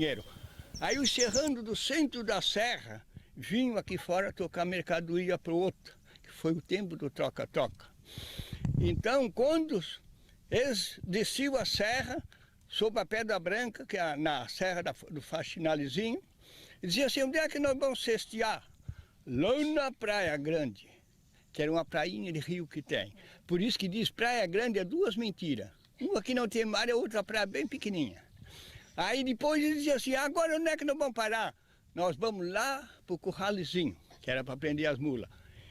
dinheiro. Aí os serranos do centro da serra vinham aqui fora tocar mercadoria para o outro, que foi o tempo do troca-troca. Então, quando eles desciam a serra, sob a Pedra Branca, que é na serra do Faxinalizinho, e dizia assim: onde é que nós vamos cestear? Lá na Praia Grande, que era uma prainha de rio que tem. Por isso que diz Praia Grande é duas mentiras. Uma que não tem mar e a outra praia bem pequenininha. Aí depois ele dizia assim: agora onde é que nós vamos parar? Nós vamos lá para o Curralizinho, que era para prender as mulas.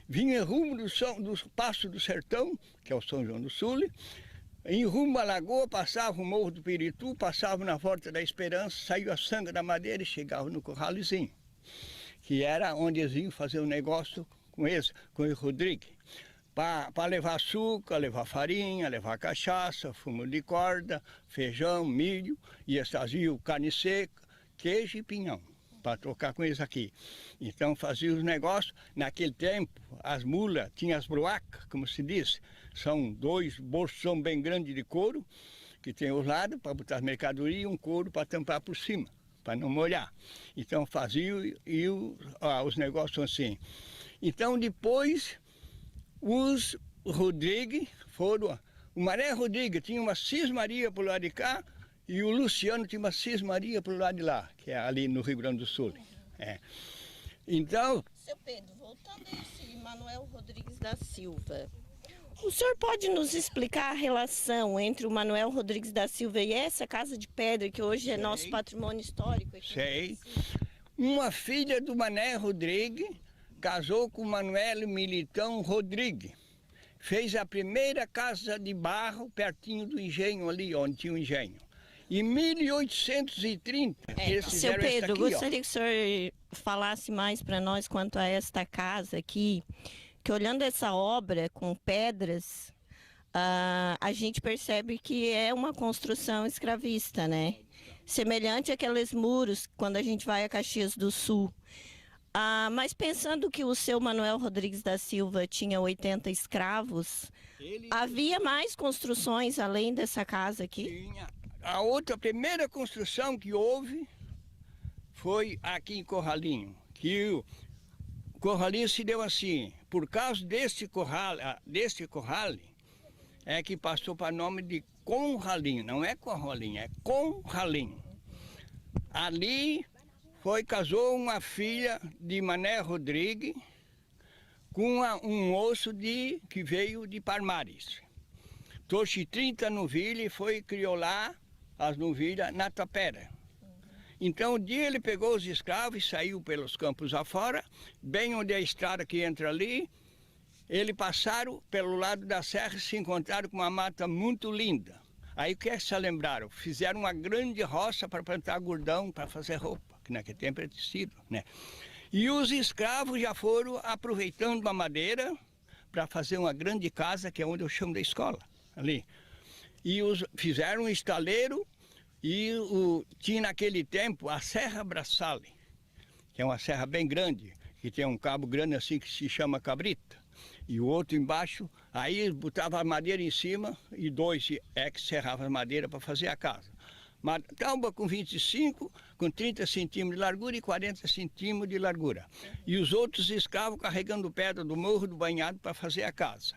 Vinha em rumo do Passo do Sertão, que é o São João do Sul, em rumo à lagoa, passava o Morro do Piritu, passava na Volta da Esperança, saiu a Sanga da Madeira e chegava no Curralizinho, que era onde eles iam fazer um negócio com o Rodrigo, para levar açúcar, levar farinha, levar cachaça, fumo de corda, feijão, milho, e eles faziam carne seca, queijo e pinhão, para trocar com eles aqui. Então faziam os negócios. Naquele tempo, as mulas tinham as broacas, como se diz, são dois bolsões bem grandes de couro, que tem os lados para botar as mercadorias e um couro para tampar por cima, para não molhar. Então faziam os negócios assim. Então depois os Rodrigues foram, o Mané Rodrigues tinha uma cismaria para o lado de cá e o Luciano tinha uma cismaria para o lado de lá, que é ali no Rio Grande do Sul. Então... Seu Pedro, voltando a esse Manuel Rodrigues da Silva, o senhor pode nos explicar a relação entre o Manuel Rodrigues da Silva e essa casa de pedra que hoje é nosso patrimônio histórico? Sei. Uma filha do Mané Rodrigues casou com Manuel Militão Rodrigues. Fez a primeira casa de barro pertinho do engenho ali, onde tinha o engenho. Em 1830, eles seu fizeram Pedro, aqui, gostaria que o senhor falasse mais para nós quanto a esta casa aqui, que olhando essa obra com pedras, a gente percebe que é uma construção escravista, né? Semelhante àqueles muros quando a gente vai a Caxias do Sul. Mas pensando que o seu Manuel Rodrigues da Silva tinha 80 escravos, havia mais construções além dessa casa aqui? Tinha. A primeira construção que houve foi aqui em Corralinho, que o Corralinho se deu assim, por causa desse corral, é que passou para nome de Conralinho, não é Corralinho, é Conralinho. Ali casou uma filha de Mané Rodrigues com um moço que veio de Palmares. Trouxe 30 novilhas e criou lá as novilhas na tapera. Então, um dia ele pegou os escravos e saiu pelos campos afora, bem onde é a estrada que entra ali. Eles passaram pelo lado da serra e se encontraram com uma mata muito linda. Aí o que é que se lembraram? Fizeram uma grande roça para plantar algodão, para fazer roupa, que naquele tempo era tecido, né? E os escravos já foram aproveitando a madeira para fazer uma grande casa, que é onde eu chamo da escola, ali. E fizeram um estaleiro e tinha naquele tempo a Serra Braçale, que é uma serra bem grande, que tem um cabo grande assim que se chama cabrita. E o outro embaixo, aí botava a madeira em cima e dois que serravam a madeira para fazer a casa. Tábua com 25, com 30 centímetros de largura e 40 centímetros de largura. E os outros escravos carregando pedra do Morro do Banhado para fazer a casa.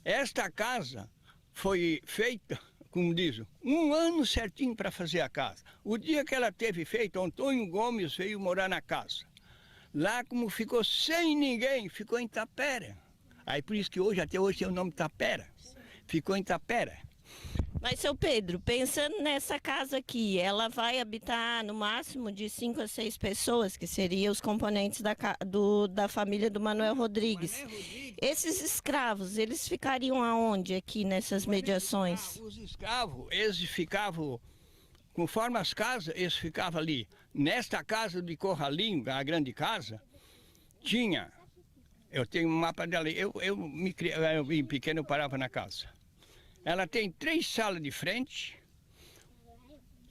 Esta casa foi feita, como diz, um ano certinho para fazer a casa. O dia que ela teve feita, Antônio Gomes veio morar na casa. Lá, como ficou sem ninguém, ficou em Tapera. Aí por isso que até hoje tem o nome Tapera. Ficou em Tapera. Mas, seu Pedro, pensando nessa casa aqui, ela vai habitar no máximo de 5 a 6 pessoas, que seriam os componentes da família do Manuel Rodrigues. Esses escravos, eles ficariam aonde aqui nessas mediações? Os escravos, eles ficavam, conforme as casas, eles ficavam ali. Nesta casa de Corralinho, a grande casa, tinha, eu tenho um mapa dela, eu em pequeno eu parava na casa. Ela tem 3 salas de frente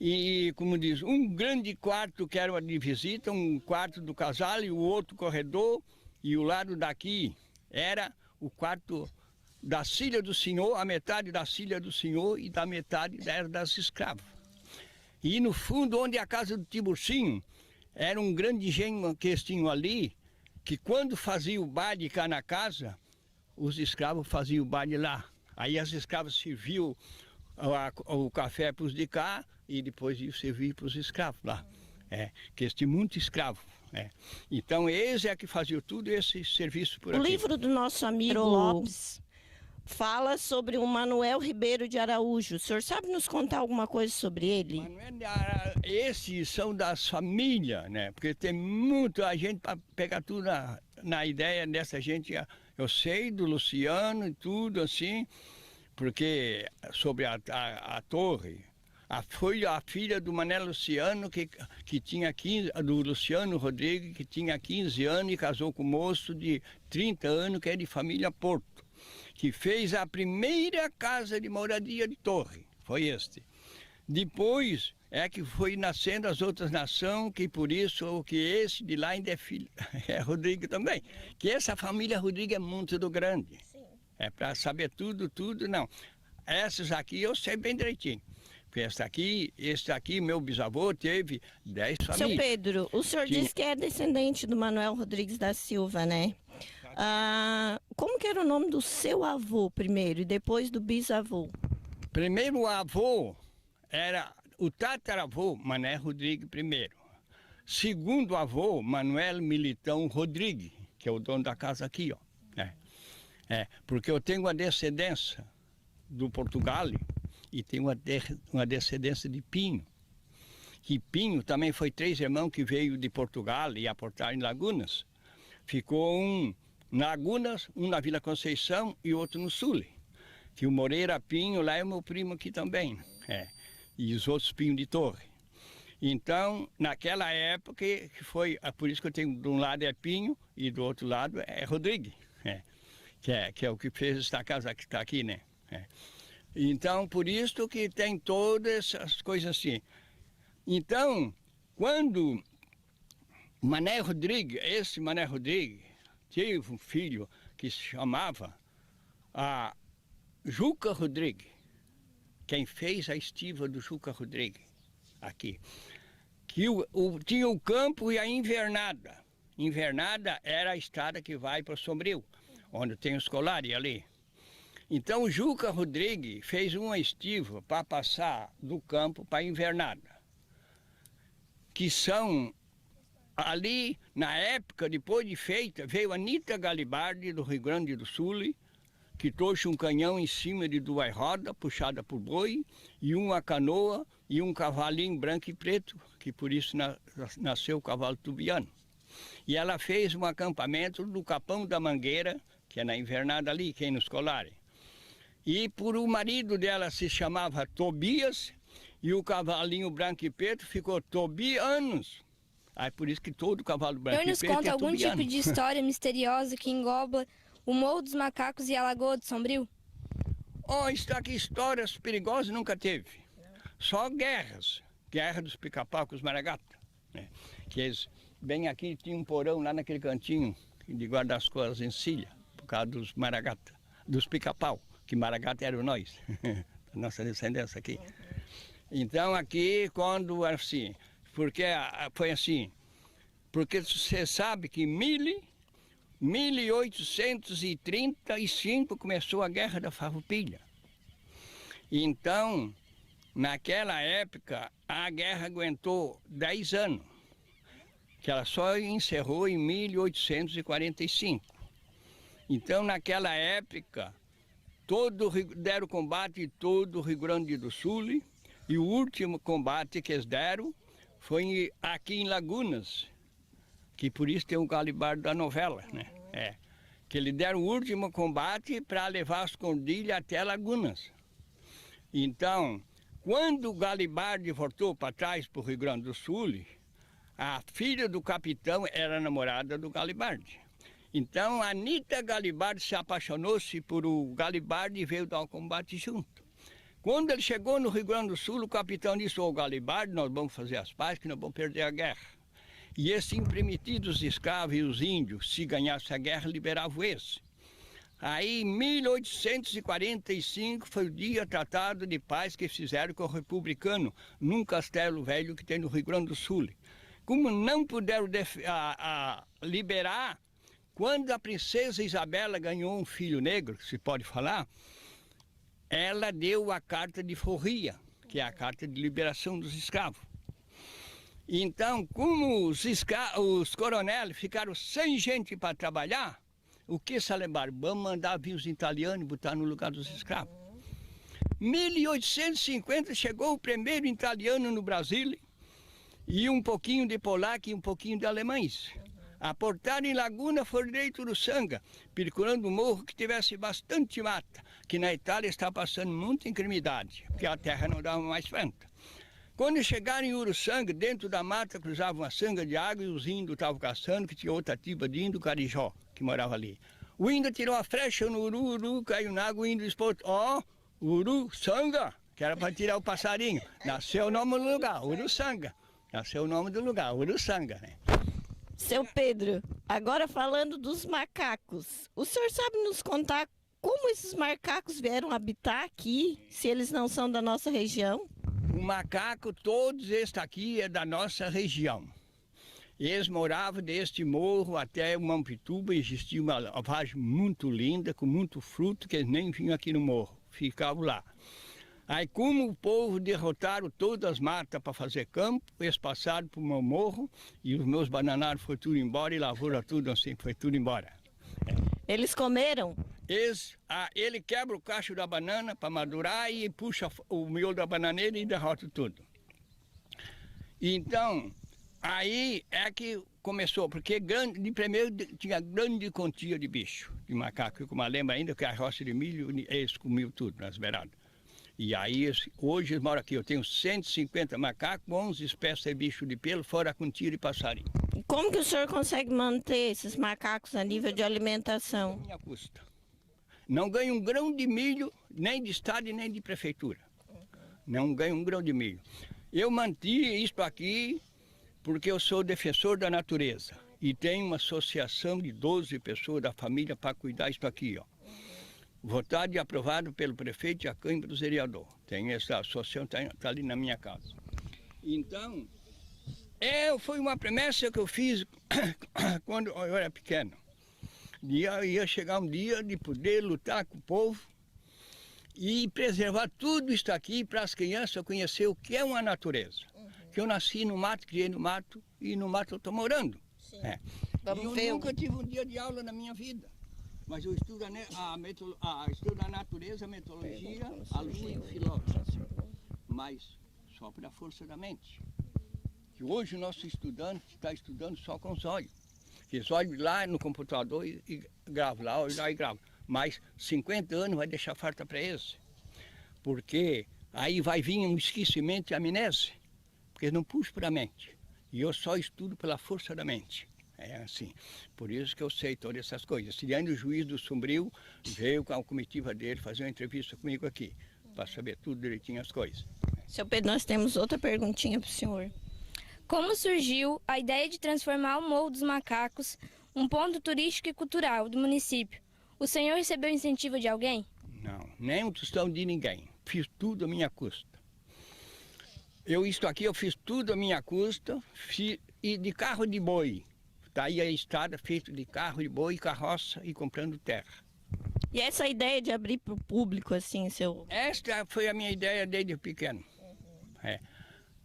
e, como diz, um grande quarto que era de visita, um quarto do casal e o outro corredor, e o lado daqui era o quarto da filha do senhor, a metade da filha do senhor e da metade era das escravas. E no fundo, onde é a casa do Tiburcinho, era um grande engenho que eles tinham ali, que quando fazia o baile cá na casa, os escravos faziam o baile lá. Aí as escravas serviam o café para os de cá e depois iam servir para os escravos lá. Que eles tinham muito escravo. Então eles é que faziam tudo esse serviço por aqui. O livro do nosso amigo Lopes fala sobre o Manuel Ribeiro de Araújo. O senhor sabe nos contar alguma coisa sobre ele? Esses são das famílias, né? Porque tem muita gente para pegar tudo na ideia dessa gente. Eu sei do Luciano e tudo assim, porque sobre a torre. Foi a filha do Mané Luciano, que tinha 15, do Luciano Rodrigues, que tinha 15 anos e casou com um moço de 30 anos, que é de família Porto, que fez a primeira casa de moradia de torre, foi este. Depois é que foi nascendo as outras nações, que por isso que esse de lá ainda é filho, é Rodrigues também. Que essa família Rodrigues é muito grande. Sim. É para saber tudo, não. Essas aqui eu sei bem direitinho. Porque esse aqui, meu bisavô teve 10 famílias. Seu Pedro, o senhor disse que é descendente do Manuel Rodrigues da Silva, né? Como que era o nome do seu avô primeiro e depois do bisavô? Primeiro o avô era o tataravô, Mané Rodrigues primeiro. Segundo avô, Manuel Militão Rodrigues, que é o dono da casa aqui, ó. Porque eu tenho uma descendência do Portugal e tenho uma descendência de Pinho. Que Pinho também foi 3 irmãos que veio de Portugal e aportaram em Lagunas. Ficou um na Lagunas, um na Vila Conceição e outro no Sul. Que o Moreira Pinho lá é meu primo aqui também. E os outros Pinho de Torre. Então, naquela época, que foi, por isso que eu tenho, de um lado é Pinho e do outro lado é Rodrigues. Que é o que fez esta casa que está aqui, né? Então, por isso que tem todas essas coisas assim. Então, quando Mané Rodrigues, esse Mané Rodrigues, teve um filho que se chamava Juca Rodrigues, quem fez a estiva do Juca Rodrigues, aqui, que tinha o campo e a invernada. Invernada era a estrada que vai para o Sombrio, onde tem os colares ali. Então o Juca Rodrigues fez uma estiva para passar do campo para a invernada. Que são, ali na época, depois de feita, veio a Anita Galibardi do Rio Grande do Sul, que trouxe um canhão em cima de 2 rodas, puxada por boi, e uma canoa e um cavalinho branco e preto, que por isso nasceu o cavalo tubiano. E ela fez um acampamento no Capão da Mangueira, que é na invernada ali, quem nos colares. E por o marido dela se chamava Tobias, e o cavalinho branco e preto ficou Tobianos. Aí por isso que todo cavalo branco e preto é Nos conta algum tobiano. tipo de história misteriosa que engloba o Morro dos Macacos e a Lagoa do Sombrio? Está aqui, histórias perigosas nunca teve. Só guerras. Guerra dos pica-pau com os maragatas. Que eles, bem aqui, tinha um porão lá naquele cantinho de guardar as coisas em Cília, por causa dos maragatas, dos pica-pau, que maragata eram nós, nossa descendência aqui. Então aqui, quando assim, porque foi assim, porque você sabe que 1835 começou a Guerra da Farroupilha. Então, naquela época, a guerra aguentou 10 anos, que ela só encerrou em 1845. Então, naquela época, deram combate em todo o Rio Grande do Sul, e o último combate que eles deram foi aqui em Lagunas, que por isso tem o Galibardi da novela, né? Que eles deram o último combate para levar as condilhas até Lagunas. Então, quando o Galibardi voltou para trás para o Rio Grande do Sul, a filha do capitão era namorada do Galibardi. Então, a Anita Galibardi se apaixonou-se por o Galibardi e veio dar o combate junto. Quando ele chegou no Rio Grande do Sul, o capitão disse ao Galibardi: nós vamos fazer as pazes, que nós vamos perder a guerra. E esses imprimidos escravos e os índios, se ganhasse a guerra, liberavam esse. Aí, em 1845, foi o dia tratado de paz que fizeram com o republicano, num castelo velho que tem no Rio Grande do Sul. Como não puderam liberar, quando a princesa Isabela ganhou um filho negro, se pode falar, ela deu a carta de forria, que é a carta de liberação dos escravos. Então, como os coronéis ficaram sem gente para trabalhar, o que se levaram? Vamos mandar vir os italianos e botar no lugar dos escravos. 1850 chegou o primeiro italiano no Brasil, e um pouquinho de polaco e um pouquinho de alemães. Aportaram em Laguna, foram direito do Sanga, procurando um morro que tivesse bastante mata, que na Itália está passando muita enfermidade, porque a terra não dava mais planta. Quando chegaram em Uruçanga, dentro da mata cruzavam uma sanga de água e os índios estavam caçando, que tinha outra tiba de índio, Carijó, que morava ali. O índio tirou a flecha no uru, caiu na água, o índio expôs, Uruçanga, que era para tirar o passarinho. Nasceu o nome do lugar, Uruçanga. Nasceu o nome do lugar, Uruçanga, né? Seu Pedro, agora falando dos macacos, o senhor sabe nos contar como esses macacos vieram habitar aqui, se eles não são da nossa região? O macaco, todos estes aqui é da nossa região. Eles moravam deste morro até o Mampituba, existia uma lavagem muito linda, com muito fruto, que eles nem vinham aqui no morro, ficavam lá. Aí, como o povo derrotaram todas as matas para fazer campo, eles passaram para o meu morro e os meus bananários foram tudo embora e lavoura tudo assim, foi tudo embora. Eles comeram? Ele quebra o cacho da banana para madurar e puxa o miolo da bananeira e derrota tudo. Então, aí é que começou, porque de primeiro tinha grande quantia de bicho, de macaco, como eu lembro ainda que a roça de milho, eles comiam tudo nas beiradas. E aí, hoje eles moram aqui, eu tenho 150 macacos, 11 espécies de bicho de pelo, fora a quantia de passarinho. Como que o senhor consegue manter esses macacos a nível de alimentação? A minha custa. Não ganho um grão de milho, nem de estado e nem de prefeitura. Não ganho um grão de milho. Eu mantive isto aqui porque eu sou defensor da natureza. E tenho uma associação de 12 pessoas da família para cuidar disto aqui, ó. Votado e aprovado pelo prefeito e a Câmara dos Vereadores. Tem essa associação, está ali na minha casa. Então, foi uma promessa que eu fiz quando eu era pequeno. Ia chegar um dia de poder lutar com o povo e preservar tudo isso aqui para as crianças conhecer o que é uma natureza. Que eu nasci no mato, criei no mato e no mato eu estou morando. Eu nunca tive um dia de aula na minha vida. Mas eu estudo a natureza, a metodologia, a lua e o filósofo. Mas só pela força da mente. Que hoje o nosso estudante está estudando só com os olhos. Eles olham lá no computador e gravam lá, olham lá e gravam. Mas 50 anos vai deixar farta para eles. Porque aí vai vir um esquecimento e amnésia. Porque eles não puxam para a mente. E eu só estudo pela força da mente. É assim, por isso que eu sei todas essas coisas. Tirando o juiz do Sombrio, veio com a comitiva dele fazer uma entrevista comigo aqui, para saber tudo direitinho as coisas. Seu Pedro, nós temos outra perguntinha para o senhor. Como surgiu a ideia de transformar o Morro dos Macacos um ponto turístico e cultural do município? O senhor recebeu incentivo de alguém? Não, nem um tostão de ninguém. Fiz tudo à minha custa. Isto aqui eu fiz tudo à minha custa, e de carro de boi. Está aí a estrada feita de carro de boi, carroça e comprando terra. E essa ideia de abrir para o público, assim, seu... Esta foi a minha ideia desde pequeno.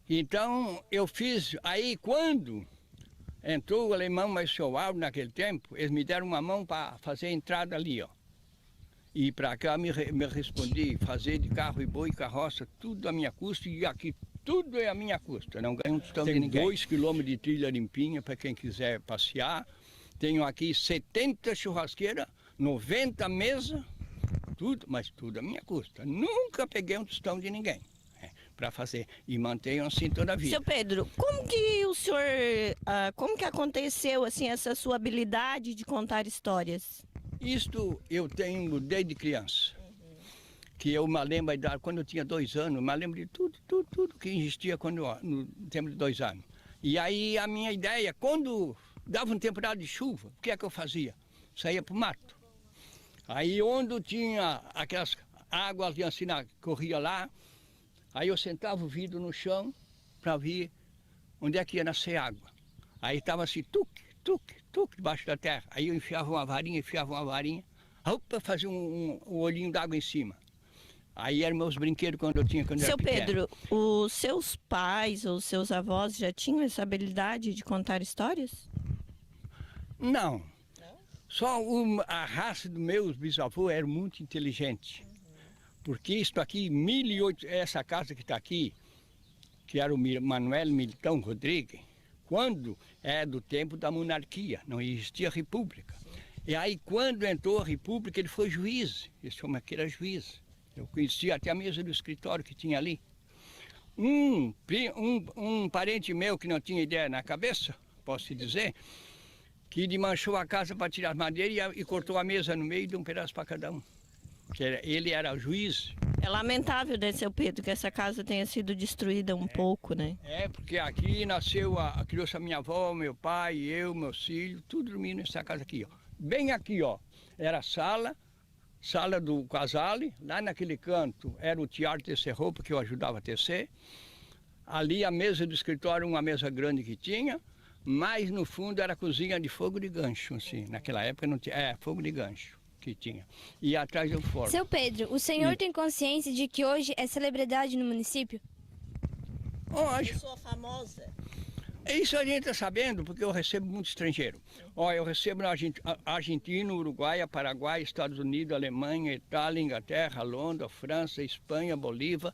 Então, eu fiz... Aí, quando entrou o alemão mais seu Aldo naquele tempo, eles me deram uma mão para fazer a entrada ali, ó. E para cá me respondi, fazer de carro e boi, carroça, tudo à minha custa, e aqui tudo é a minha custa, não ganho um tostão de ninguém. Tem 2 quilômetros de trilha limpinha para quem quiser passear. Tenho aqui 70 churrasqueiras, 90 mesas, tudo, mas tudo à minha custa. Nunca peguei um tostão de ninguém para fazer e mantenho assim toda a vida. Seu Pedro, como que o senhor, como que aconteceu assim essa sua habilidade de contar histórias? Isto eu tenho desde criança. Que eu me lembro, quando eu tinha 2 anos, me lembro de tudo que existia no tempo de 2 anos. E aí a minha ideia, quando dava um temporada de chuva, o que é que eu fazia? Saía para o mato. Aí onde tinha aquelas águas assim, corria lá, aí eu sentava o vidro no chão para ver onde é que ia nascer água. Aí estava assim, tuque, tuque, tuque, debaixo da terra. Aí eu enfiava uma varinha, opa, fazia um olhinho d'água em cima. Aí eram meus brinquedos quando eu Seu era pequeno. Pedro, os seus pais ou seus avós já tinham essa habilidade de contar histórias? Não. Só a raça dos meus bisavôs era muito inteligente. Porque isso aqui, 1008, essa casa que está aqui, que era o Manuel Milton Rodrigues, quando é do tempo da monarquia, não existia república. E aí quando entrou a república, ele foi juiz, esse homem aqui era juiz. Eu conhecia até a mesa do escritório que tinha ali. Um parente meu que não tinha ideia na cabeça, posso te dizer, que desmanchou a casa para tirar as madeiras e cortou a mesa no meio e deu um pedaço para cada um. Ele era juiz. É lamentável, né, seu Pedro, que essa casa tenha sido destruída um pouco, né? É, porque aqui nasceu, criou-se a minha avó, meu pai, eu, meus filhos, tudo dormindo nessa casa aqui, ó. Bem aqui, ó, era a sala do casale, lá naquele canto era o tear tecer roupa que eu ajudava a tecer. Ali a mesa do escritório, uma mesa grande que tinha, mas no fundo era a cozinha de fogo de gancho, assim. Naquela época não tinha, fogo de gancho que tinha. E atrás do forno. Seu Pedro, o senhor tem consciência de que hoje é celebridade no município? Hoje. Pessoa famosa. Isso a gente está sabendo porque eu recebo muito estrangeiro. Olha, eu recebo na Argentina, Uruguai, Paraguai, Estados Unidos, Alemanha, Itália, Inglaterra, Londres, França, Espanha, Bolívia.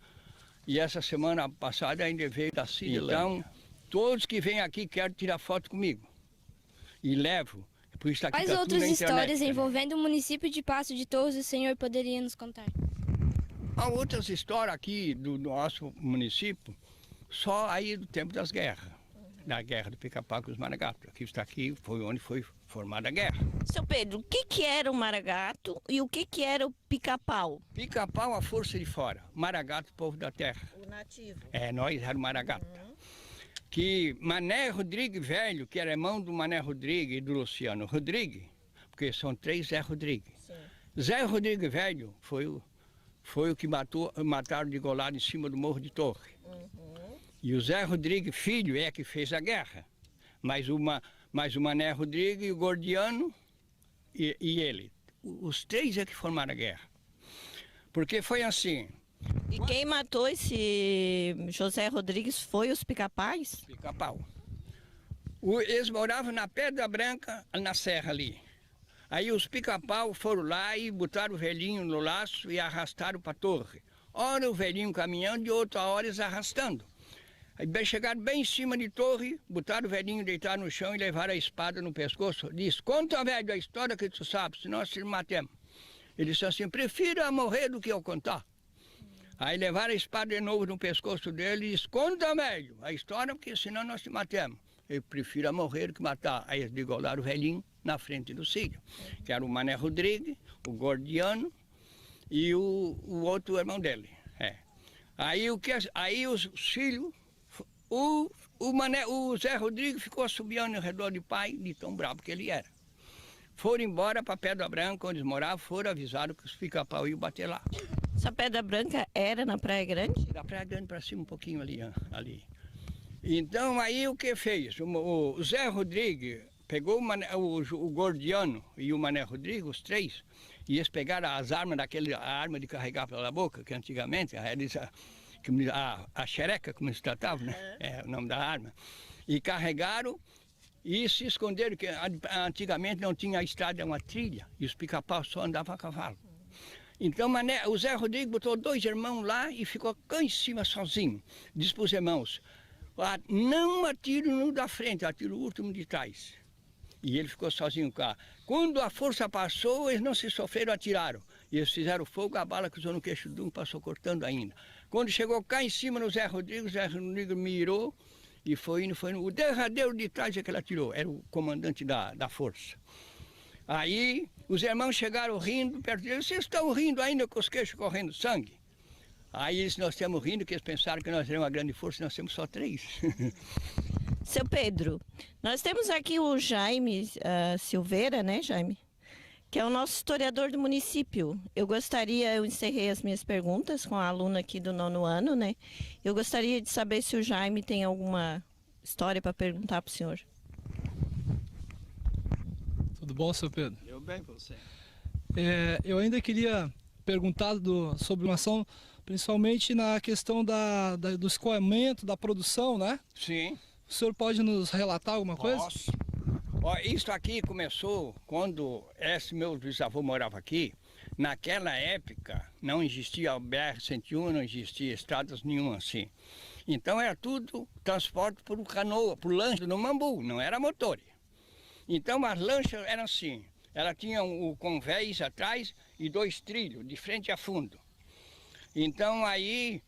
E essa semana passada ainda veio da Síria. Então, todos que vêm aqui querem tirar foto comigo. E levo. Por isso aqui Quais tá outras tudo na histórias internet, envolvendo o município de Passo de Torres o senhor poderia nos contar? Há outras histórias aqui do nosso município, só aí do tempo das guerras. Da guerra do Pica-Pau com os Maragatos. Aqui está aqui, foi onde foi formada a guerra. Seu Pedro, o que era o maragato e o que era o pica-pau? Pica-Pau, a força de fora. Maragato, povo da terra. O nativo. Nós era o Maragato. Que Mané Rodrigues Velho, que era irmão do Mané Rodrigues e do Luciano Rodrigues, porque são 3 Zé Rodrigues. Sim. Zé Rodrigues Velho foi o que mataram de golado em cima do Morro de Torre. E o Zé Rodrigues Filho é que fez a guerra. Mas o Mané Rodrigues e o Gordiano e ele. Os 3 é que formaram a guerra. Porque foi assim. E quem matou esse José Rodrigues foi os pica-pais? Pica-Pau. Eles moravam na Pedra Branca, na serra ali. Aí os pica-pau foram lá e botaram o velhinho no laço e arrastaram para a torre. Ora o velhinho caminhando e outra hora eles arrastando. Aí chegaram bem em cima de torre, botaram o velhinho deitar no chão e levaram a espada no pescoço. Diz, conta, velho, a história que tu sabe, senão nós te matemos. Ele disse assim, prefiro morrer do que eu contar. Aí levaram a espada de novo no pescoço dele e disse, conta, velho, a história, porque senão nós te matemos. Eu prefiro morrer do que matar. Aí eles degolaram o velhinho na frente do Sírio, que era o Mané Rodrigues, o Gordiano e o outro irmão dele. Aí os filhos, o Zé Rodrigues ficou assobiando ao redor do pai, de tão bravo que ele era. Foram embora para Pedra Branca, onde eles moravam, foram avisados que os pica-pau iam bater lá. Essa Pedra Branca era na Praia Grande? Da Praia Grande para cima, um pouquinho ali. Então aí o que fez? O Zé Rodrigues pegou o Gordiano e o Mané Rodrigues, os 3, e eles pegaram as armas, a arma de carregar pela boca, que antigamente a xereca, como se tratava, né? É o nome da arma. E carregaram e se esconderam, que antigamente não tinha estrada, uma trilha, e os pica-pau só andavam a cavalo. Então o Zé Rodrigues botou 2 irmãos lá e ficou cá em cima sozinho. Disse para os irmãos, não atire no da frente, atire o último de trás. E ele ficou sozinho cá. Quando a força passou, eles não se sofreram, atiraram. E eles fizeram fogo, a bala cruzou no queixo de um, passou cortando ainda. Quando chegou cá em cima no Zé Rodrigues, o Zé Rodrigues mirou e foi indo. O derradeiro de trás é que ele atirou, era o comandante da força. Aí os irmãos chegaram rindo perto dele, vocês estão rindo ainda com os queixos correndo sangue? Aí nós estamos rindo, que eles pensaram que nós éramos uma grande força, nós temos só 3. Seu Pedro, nós temos aqui o Jaime Silveira, né, Jaime? que é o nosso historiador do município. Eu encerrei as minhas perguntas com a aluna aqui do 9º ano, né? Eu gostaria de saber se o Jaime tem alguma história para perguntar para o senhor. Tudo bom, seu Pedro? Eu bem, você. Eu ainda queria perguntar sobre uma ação, principalmente na questão do escoamento, da produção, né? Sim. O senhor pode nos relatar alguma coisa? Posso. Ó, isso aqui começou quando esse meu bisavô morava aqui. Naquela época não existia o BR-101, não existia estradas nenhuma assim. Então era tudo transporte por canoa, por lancha no Mambu, não era motor. Então as lanchas eram assim, ela tinha o convés atrás e 2 trilhos, de frente a fundo. Então aí,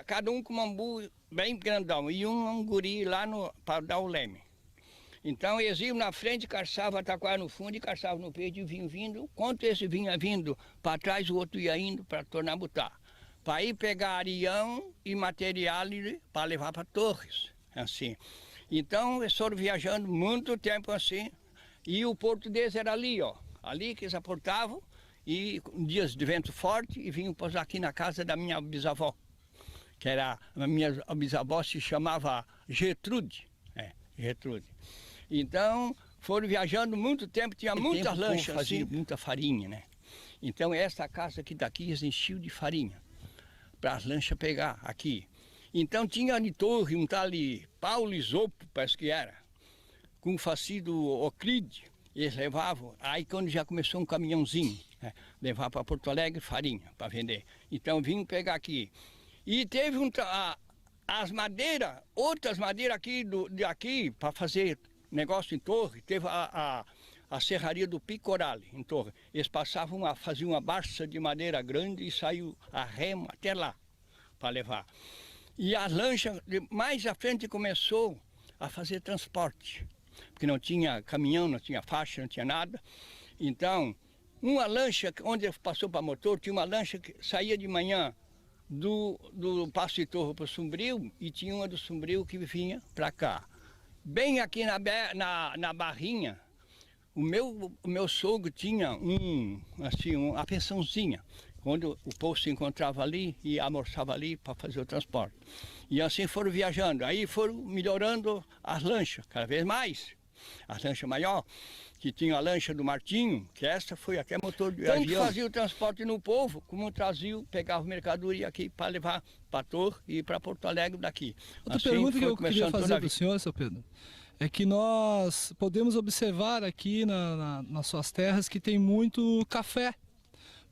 cada um com um mambu bem grandão e um guri lá para dar o leme. Então eles iam na frente, carçava a taquara no fundo e carçava no peito e vinham vindo. Quando esse vinha vindo para trás, o outro ia indo para tornar a botar. Para ir pegar arião e material para levar para Torres, assim. Então eles foram viajando muito tempo assim. E o porto deles era ali, ó. Ali que eles aportavam. E dias de vento forte e vinham pousar aqui na casa da minha bisavó. Que era, a minha bisavó se chamava Gertrude. Gertrude. Então foram viajando muito tempo, tinha muitas lanchas assim. Muita farinha, né? Então essa casa aqui daqui eles enchiam de farinha. Para as lanchas pegar aqui. Então tinha ali torre, um tal Paulo Isopo, parece que era, com o facido Oclide, eles levavam, aí quando já começou um caminhãozinho, levar para Porto Alegre farinha para vender. Então vinham pegar aqui. E teve as madeiras, outras madeiras aqui para fazer negócio em Torre, teve a serraria do Picorale, em Torre. Eles faziam uma barça de madeira grande e saiu a remo até lá para levar. E a lancha, mais à frente, começou a fazer transporte, porque não tinha caminhão, não tinha faixa, não tinha nada. Então, uma lancha, onde passou para motor, tinha uma lancha que saía de manhã do Passo de Torre para o Sombrio e tinha uma do Sombrio que vinha para cá. Bem aqui na Barrinha, o meu sogro tinha uma pensãozinha, onde o povo se encontrava ali e almoçava ali para fazer o transporte. E assim foram viajando, aí foram melhorando as lanchas, cada vez mais. A lancha maior, que tinha a lancha do Martinho, que essa foi até motor de avião. Tanto fazia o transporte no povo, como trazia, pegava mercadoria aqui para levar para Torre e para Porto Alegre daqui. Outra pergunta que eu queria fazer para o senhor, seu Pedro, é que nós podemos observar aqui nas suas terras que tem muito café.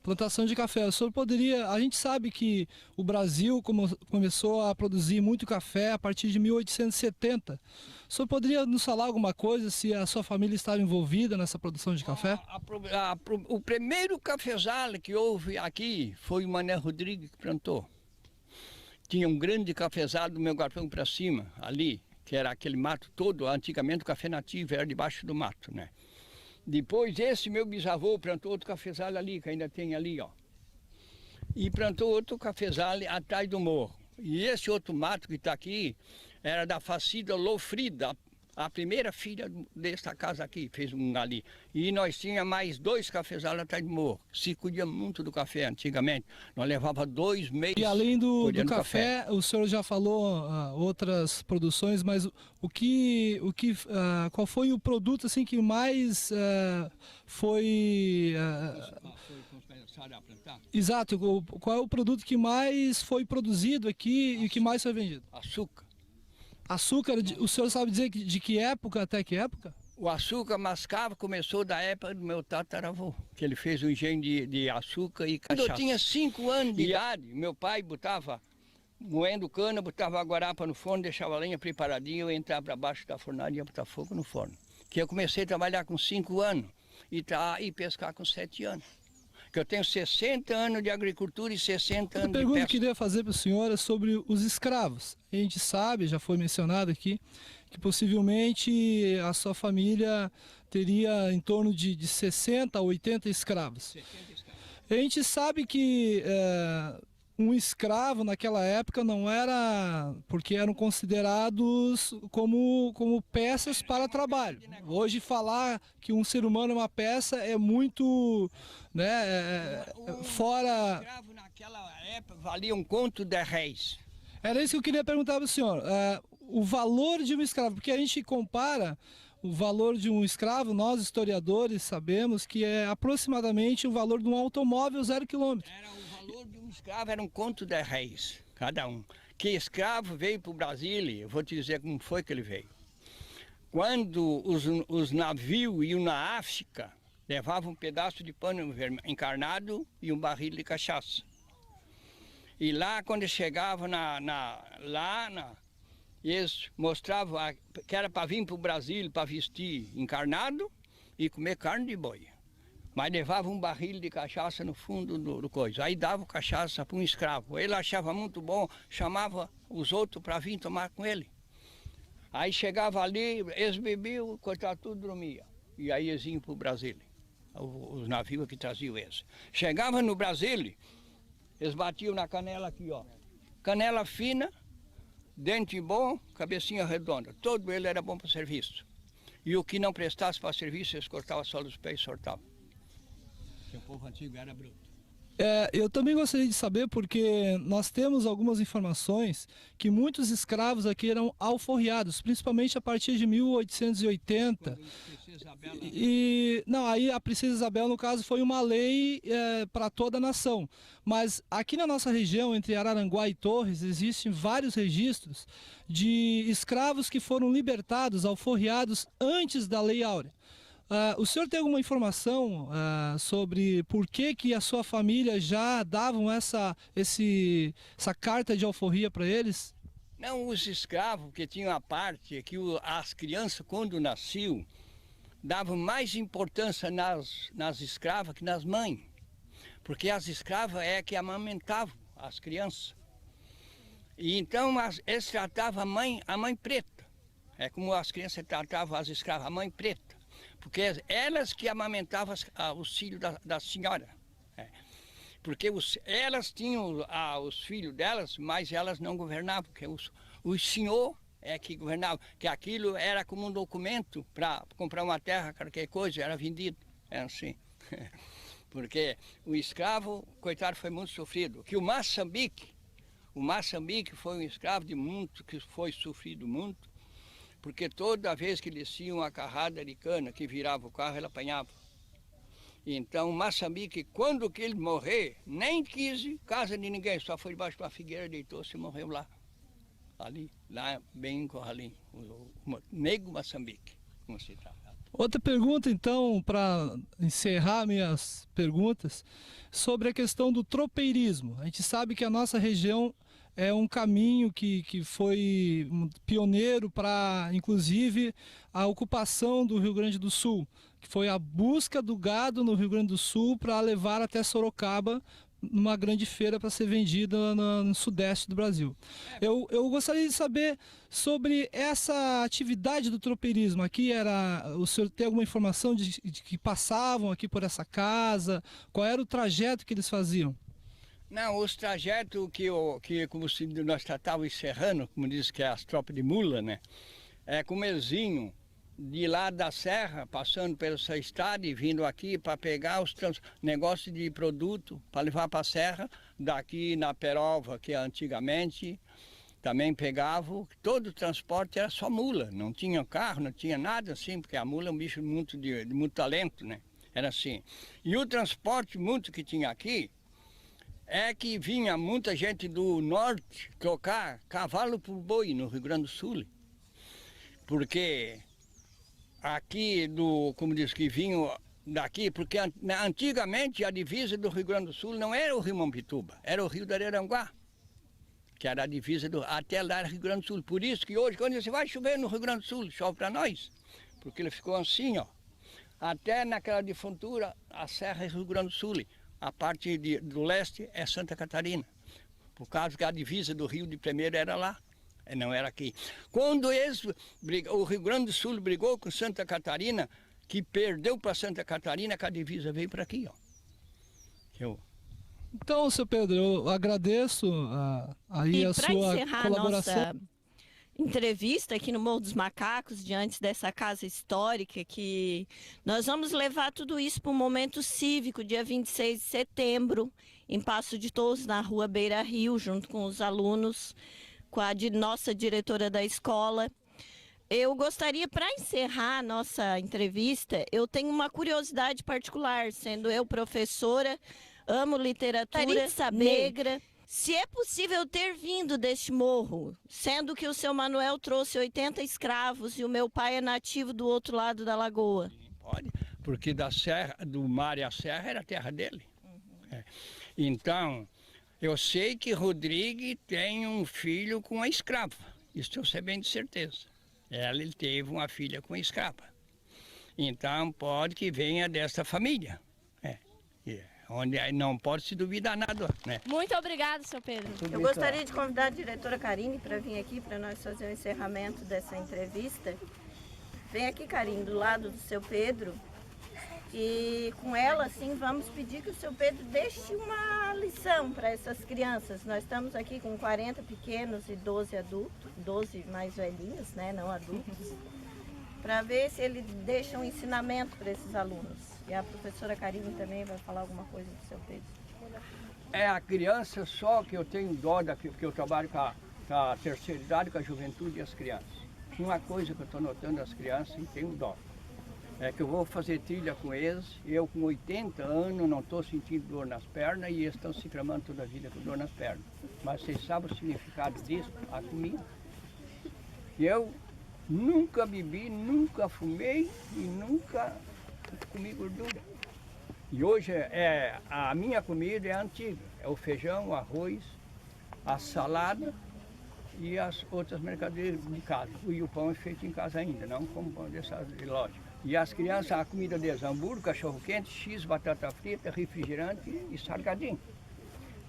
Plantação de café. O senhor poderia... A gente sabe que o Brasil começou a produzir muito café a partir de 1870. O senhor poderia nos falar alguma coisa se a sua família estava envolvida nessa produção de café? O primeiro cafezal que houve aqui foi o Mané Rodrigues que plantou. Tinha um grande cafezal do meu galpão para cima, ali, que era aquele mato todo. Antigamente o café nativo era debaixo do mato, né? Depois esse meu bisavô plantou outro cafezal ali, que ainda tem ali, ó. E plantou outro cafezal atrás do morro. E esse outro mato que está aqui era da Facida Lofrida, a primeira filha desta casa aqui, fez um ali. E nós tínhamos mais 2 cafezais atrás do morro. Se cuida muito do café antigamente. Nós levava 2 meses. E além do café, o senhor já falou outras produções, mas qual foi o produto assim que mais foi... A plantar? Exato, qual é o produto que mais foi produzido aqui e que mais foi vendido? Açúcar. Açúcar, o senhor sabe dizer de que época até que época? O açúcar mascavo começou da época do meu tataravô, que ele fez um engenho de açúcar e cachaça. Quando eu tinha 5 anos de idade, meu pai botava, moendo cana, botava a guarapa no forno, deixava a lenha preparadinha, eu entrava para baixo da fornalha e ia botar fogo no forno. Que eu comecei a trabalhar com 5 anos e pescar com 7 anos. Que eu tenho 60 anos de agricultura e 60 anos de pesca. A pergunta que eu queria fazer para a senhora é sobre os escravos. A gente sabe, já foi mencionado aqui, que possivelmente a sua família teria em torno de 60 a 80 escravos. 70 escravos. A gente sabe que um escravo naquela época não era, porque eram considerados como peças para trabalho. Hoje falar que um ser humano é uma peça é muito, né, fora... O escravo naquela época valia um conto de réis. Era isso que eu queria perguntar para o senhor, o valor de um escravo, porque a gente compara o valor de um escravo, nós historiadores sabemos que é aproximadamente o valor de um automóvel 0 km. O valor de um escravo era um conto de réis, cada um. Que escravo veio para o Brasil, eu vou te dizer como foi que ele veio. Quando os navios iam na África, levavam um pedaço de pano encarnado e um barril de cachaça. E lá, quando chegavam eles mostravam que era para vir para o Brasil, para vestir encarnado e comer carne de boi. Mas levava um barril de cachaça no fundo do coisa. Aí dava cachaça para um escravo. Ele achava muito bom, chamava os outros para vir tomar com ele. Aí chegava ali, eles bebiam, coitado, tudo dormia. E aí eles iam para o Brasil, os navios que traziam eles. Chegava no Brasil, eles batiam na canela aqui, ó. Canela fina, dente bom, cabecinha redonda. Todo ele era bom para serviço. E o que não prestasse para serviço, eles cortavam só os pés e sortavam. O povo antigo era bruto. Eu também gostaria de saber, porque nós temos algumas informações que muitos escravos aqui eram alforriados, principalmente a partir de 1880. Aí a Princesa Isabel, no caso, foi uma lei para toda a nação. Mas aqui na nossa região, entre Araranguá e Torres, existem vários registros de escravos que foram libertados, alforriados, antes da Lei Áurea. O senhor tem alguma informação sobre por que a sua família já davam essa carta de alforria para eles? Não, os escravos que tinham a parte que as crianças, quando nasciam, davam mais importância nas escravas que nas mães. Porque as escravas é que amamentavam as crianças. E então eles tratavam a mãe preta. É como as crianças tratavam as escravas, a mãe preta. Porque elas que amamentavam os filhos da senhora. Porque elas tinham os filhos delas, mas elas não governavam, porque o senhor é que governava. Que aquilo era como um documento para comprar uma terra, qualquer coisa, era vendido. É assim. Porque o escravo, coitado, foi muito sofrido. Que o Moçambique foi um escravo que foi sofrido muito. Porque toda vez que descia uma carrada de cana que virava o carro, ele apanhava. Então, Moçambique, quando que ele morrer, nem quis casa de ninguém, só foi debaixo de uma figueira, deitou-se e morreu lá. Ali, lá bem em Corralim, o Negro Moçambique, como se trata. Outra pergunta, então, para encerrar minhas perguntas, sobre a questão do tropeirismo. A gente sabe que a nossa região é um caminho que foi pioneiro para, inclusive, a ocupação do Rio Grande do Sul, que foi a busca do gado no Rio Grande do Sul para levar até Sorocaba, numa grande feira para ser vendida no sudeste do Brasil. Eu gostaria de saber sobre essa atividade do tropeirismo. Aqui o senhor tem alguma informação de que passavam aqui por essa casa? Qual era o trajeto que eles faziam? Não, os trajetos que como se nós tratávamos serrano, como diz que é as tropas de mula, né? É como eles vinham de lá da serra, passando pela essa estrada e vindo aqui para pegar os negócios de produto, para levar para a serra, daqui na Perova, que antigamente também pegavam, todo o transporte era só mula, não tinha carro, não tinha nada assim, porque a mula é um bicho de muito talento, né? Era assim. E o transporte muito que tinha aqui, é que vinha muita gente do norte trocar cavalo por boi no Rio Grande do Sul. Porque aqui, como diz, que vinham daqui, porque antigamente a divisa do Rio Grande do Sul não era o Rio Mampituba, era o Rio do Araranguá, que era a divisa até lá do Rio Grande do Sul. Por isso que hoje, quando você vai chover no Rio Grande do Sul, chove para nós, porque ele ficou assim, ó, até naquela defuntura, a Serra é Rio Grande do Sul. A parte do leste é Santa Catarina, por causa que a divisa do Rio de primeiro era lá, não era aqui. Quando o Rio Grande do Sul brigou com Santa Catarina, que perdeu para Santa Catarina, que a divisa veio para aqui, ó. Então, seu Pedro, eu agradeço aí a sua colaboração. Nossa entrevista aqui no Morro dos Macacos, diante dessa casa histórica, que nós vamos levar tudo isso para um momento cívico, dia 26 de setembro, em Passo de Torres, na rua Beira Rio, junto com os alunos, com a nossa diretora da escola. Eu gostaria, para encerrar a nossa entrevista, eu tenho uma curiosidade particular, sendo eu professora, amo literatura negra. Se é possível ter vindo deste morro, sendo que o seu Manuel trouxe 80 escravos e o meu pai é nativo do outro lado da lagoa. Pode, porque da serra, do mar e a serra era a terra dele. Então, eu sei que Rodrigo tem um filho com uma escrava, isso eu sei bem de certeza. Ele teve uma filha com escrava. Então, pode que venha dessa família. Onde não pode se duvidar nada, né? Muito obrigado, seu Pedro. Eu gostaria de convidar a diretora Karine para vir aqui para nós fazer o encerramento dessa entrevista. Vem aqui, Karine, do lado do seu Pedro. E com ela, assim, vamos pedir que o seu Pedro deixe uma lição para essas crianças. Nós estamos aqui com 40 pequenos e 12 adultos, 12 mais velhinhos, né, não adultos, para ver se ele deixa um ensinamento para esses alunos. E a professora Karine também vai falar alguma coisa do seu Pedro. É a criança só que eu tenho dó, porque eu trabalho com a terceira idade, com a juventude e as crianças. Uma coisa que eu estou notando das crianças e tenho dó, é que eu vou fazer trilha com eles, eu com 80 anos não estou sentindo dor nas pernas e eles estão se clamando toda a vida com dor nas pernas. Mas vocês sabem o significado disso? A comida. Eu nunca bebi, nunca fumei e nunca comi gordura. E hoje a minha comida é antiga, é o feijão, o arroz, a salada e as outras mercadorias de casa. E o pão é feito em casa ainda, não como pão dessa loja. E as crianças, a comida deles, hambúrguer, cachorro-quente, x, batata frita, refrigerante e salgadinho.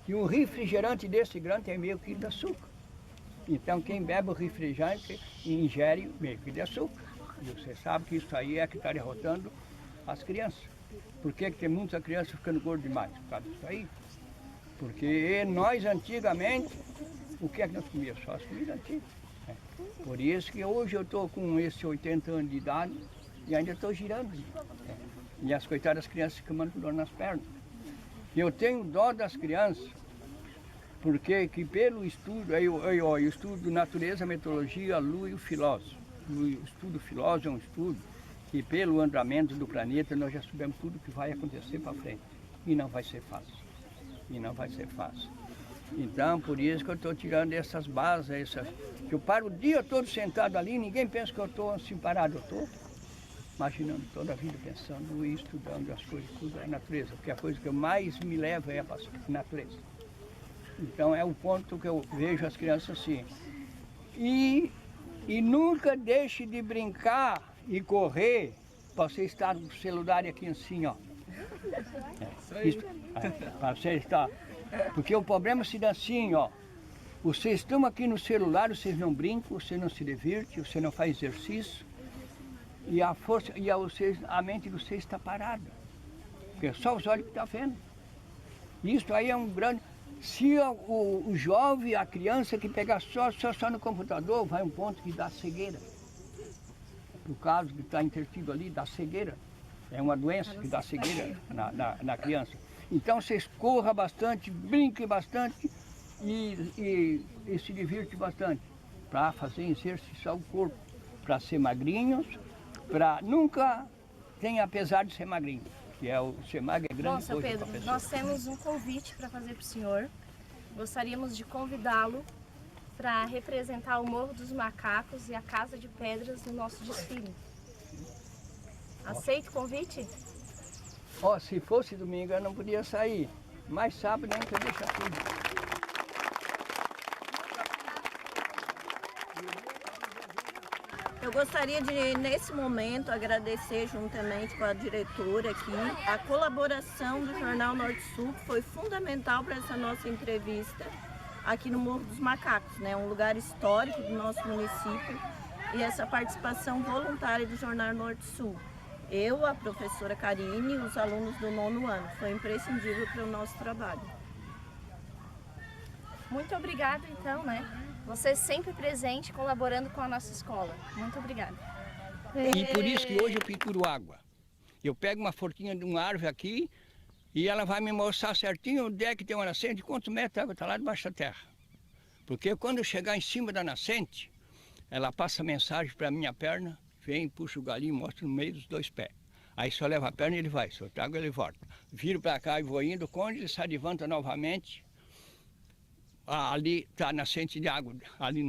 E um refrigerante desse grande é meio quilo de açúcar. Então quem bebe o refrigerante ingere meio quilo de açúcar. E você sabe que isso aí é que está derrotando as crianças. Por que tem muitas crianças ficando gordas demais? Por causa disso aí. Porque nós antigamente, o que é que nós comíamos? Só as comidas antigas. Por isso que hoje eu estou com esses 80 anos de idade e ainda estou girando. E as coitadas crianças ficam com dor nas pernas. Eu tenho dó das crianças, porque que pelo estudo, eu estudo natureza, meteorologia, lua e o filósofo. O estudo filósofo é um estudo que pelo andamento do planeta nós já sabemos tudo o que vai acontecer para frente. E não vai ser fácil. E não vai ser fácil. Então, por isso que eu estou tirando essas bases, que eu paro o dia todo sentado ali, ninguém pensa que eu estou assim parado, eu estou imaginando toda a vida, pensando e estudando as coisas, tudo é natureza, porque a coisa que eu mais me leva é a natureza. Então é o ponto que eu vejo as crianças assim. E nunca deixe de brincar e correr para você estar no celular aqui assim, ó. Para você estar. Porque o problema se dá assim, ó. Vocês estão aqui no celular, vocês não brincam, você não se divirte, você não faz exercício. E a força, a mente de vocês está parada. Porque é só os olhos que estão vendo. Isso aí é um grande. Se o jovem, a criança que pegar só no computador, vai um ponto que dá cegueira. No caso que está intertido ali, dá cegueira. É uma doença que dá cegueira na criança. Então vocês corram bastante, brinquem bastante e se divirtem bastante. Para fazer exercício ao corpo. Para ser magrinhos, para nunca tenha apesar de ser magrinho. Que é o ser magro é grande coisa. Bom, seu Pedro, nós temos um convite para fazer para o senhor. Gostaríamos de convidá-lo para representar o Morro dos Macacos e a Casa de Pedras no nosso desfile. Aceita o convite? Ó, se fosse domingo eu não podia sair, mas sábado a gente deixa tudo. Eu gostaria de, nesse momento, agradecer juntamente com a diretora aqui a colaboração do Jornal Norte Sul, que foi fundamental para essa nossa entrevista aqui no Morro dos Macacos, né? Um lugar histórico do nosso município, e essa participação voluntária do Jornal Norte Sul. Eu, a professora Karine e os alunos do 9º ano, foi imprescindível para o nosso trabalho. Muito obrigado, então, né? Você sempre presente, colaborando com a nossa escola. Muito obrigada. E por isso que hoje eu pinturo água. Eu pego uma forquinha de uma árvore aqui e ela vai me mostrar certinho onde é que tem uma nascente, quantos metros a água está lá debaixo da terra. Porque quando eu chegar em cima da nascente, ela passa mensagem para a minha perna, vem, puxa o galinho e mostra no meio dos 2 pés. Aí só leva a perna e ele vai, se eu trago ele volta. Viro para cá e vou indo, quando ele se adivanta novamente, ali está a nascente de água, ali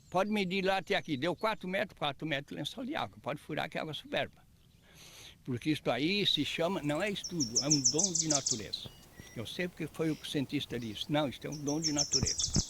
pode medir lá até aqui, deu 4 metros lençol de água, pode furar que é água superba. Porque isso aí se chama, não é estudo, é um dom de natureza. Eu sei porque foi o que o cientista disse, não, isso é um dom de natureza.